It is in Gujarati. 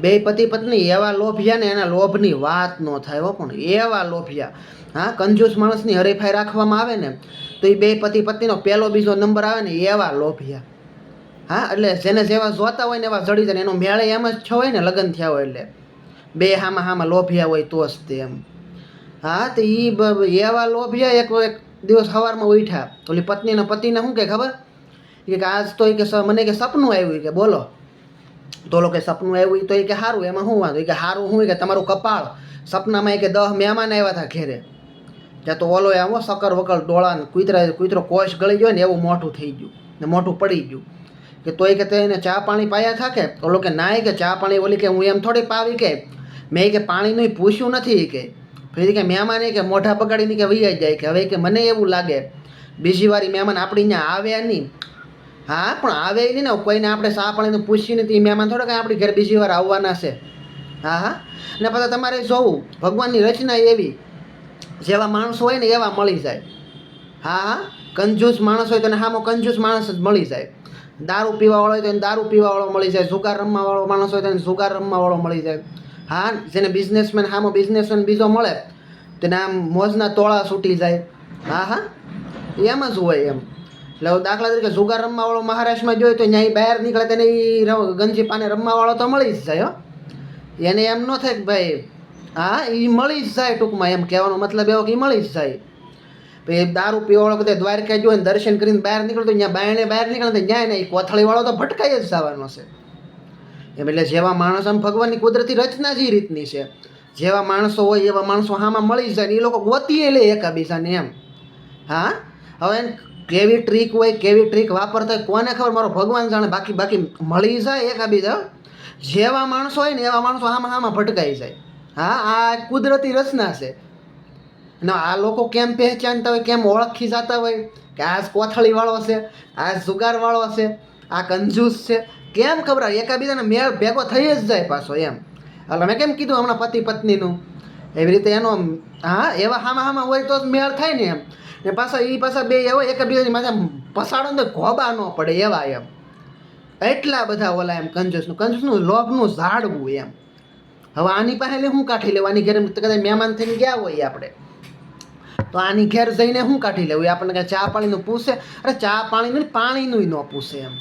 બે પતિ પત્ની એવા લોભિયા ને એના લોભની વાત ન થાય હો, પણ એવા લોભિયા. હા, કંજૂસ માણસની હરીફાઈ રાખવામાં આવે ને તો એ બે પતિ પત્નીનો પહેલો બીજો નંબર આવે ને એવા લોભિયા. હા, એટલે જેને જેવા જોતા હોય ને એવા જડી જાય. એનો મેળે એમ જ છો હોય ને લગ્ન થયા હોય એટલે બે હામાં લોભિયા હોય તો જ તે એમ. હા, તો એવા લોભિયા એક દિવસ સવારમાં ઉઠ્યા. ઓલી પત્નીના પતિને શું કે ખબર કે આજ તો કે મને કે સપનું આવ્યું કે બોલો. તો લોકો સપનું આવ્યું તો એ કે સારું, એમાં શું વાંધો? કે સારું શું કે તમારું કપાળ સપનામાં કે 10 મહેમાન આવ્યા હતા ઘેરે. ત્યાં તો ઓલો આવો સકર વકર ડોળા ને કૂતરો કોશ ગળી ગયો ને એવું મોઢું થઈ ગયું ને મોઢું પડી ગયું. કે તોય કે તેને ચા પાણી પાયા થાકે? ઓલો કે નાય કે ચા પાણી ઓલી કે હું એમ થોડી પાવી કે મેં કે પાણીનું પૂછ્યું નથી કે પછી કે મહેમાન કે મોઢા બગાડીને કે વૈયા જાય કે હવે કે મને એવું લાગે બીજી વારી મહેમાન આપણી ત્યાં આવે નહીં. હા, પણ આવે નહીં ને કોઈને આપણે ચા પાણીનું પૂછ્યું નથી. એ મહેમાન થોડા કાંઈ આપણી ઘરે બીજી વાર આવવાના છે. હા હા, ને પછી તમારે જોવું ભગવાનની રચના એવી જેવા માણસો હોય ને એવા મળી જાય. હા હા, કંજૂસ માણસ હોય તો એને સામો કંજૂસ માણસ જ મળી જાય. દારૂ પીવાવાળો હોય તો એને દારૂ પીવાવાળો મળી જાય. જુગાર રમવાવાળો માણસ હોય તો એને જુગાર રમવાવાળો મળી જાય. હા, જેને બિઝનેસમેન સામો બિઝનેસમેન બીજો મળે તેને આમ મોજના તોળા છૂટી જાય. હા હા, એમ જ હોય એમ. એટલે દાખલા તરીકે જુગાર રમવાવાળો મહારાષ્ટ્રમાં જોઈએ તો ત્યાં બહાર નીકળે તેને એ ગંજી પાને રમવાવાળો તો મળી જ જાય હો. એને એમ ન થાય કે ભાઈ હા એ મળી જ જાય. ટૂંકમાં એમ કહેવાનો મતલબ એવો કે એ મળી જ જાય. પછી દારૂ પીવાવાળો કદાચ દ્વારકા જોઈ ને દર્શન કરીને બહાર નીકળતો ત્યાં બાયણે બહાર નીકળે તો ત્યાં નહીં કોથળીવાળો તો ભટકાઈ જ જવાનો છે. એમ એટલે જેવા માણસ આમ ભગવાનની કુદરતી રચના જ એ રીતની છે. જેવા માણસો હોય એવા માણસો આમાં મળી જાય ને એ લોકો ગોતીએ લે એકાબીજાને એમ. હા, હવે કેવી ટ્રીક હોય કેવી ટ્રીક વાપરતા હોય કોને ખબર, મારો ભગવાન જાણે. બાકી મળી જાય એકાબીજા. જેવા માણસો હોય ને એવા માણસો આમાં ભટકાઈ જાય. હા, આ કુદરતી રચના છે. અને આ લોકો કેમ પહેચાનતા હોય કેમ ઓળખી જતા હોય કે આ કોથળીવાળો છે, આ જુગારવાળો છે, આ કંજૂસ છે, કેમ ખબર? એકાબીજાને મેળ ભેગો થઈ જ જાય પાછો એમ. એટલે મેં કેમ કીધું હમણાં પતિ પત્નીનું એવી રીતે એનો હા એવા હામાં હોય તો જ મેળ થાય ને એમ. ને પાછા બે એવો એકબીજાની માથે પસાડો ને ઘોબા ન પડે એવા એમ. એટલા બધા ઓલા એમ કંજૂસનું લોભનું ઝાડવું એમ. હવે આની પાસે શું કાઢી લેવાની ઘેર કદાચ મહેમાન થઈને ગયા હોય આપણે તો આની ઘેર જઈને શું કાઢી લેવું? આપણને કાંઈ ચા પાણીનું પૂછે? અરે ચા પાણીનું પાણીનું ન પૂછે એમ.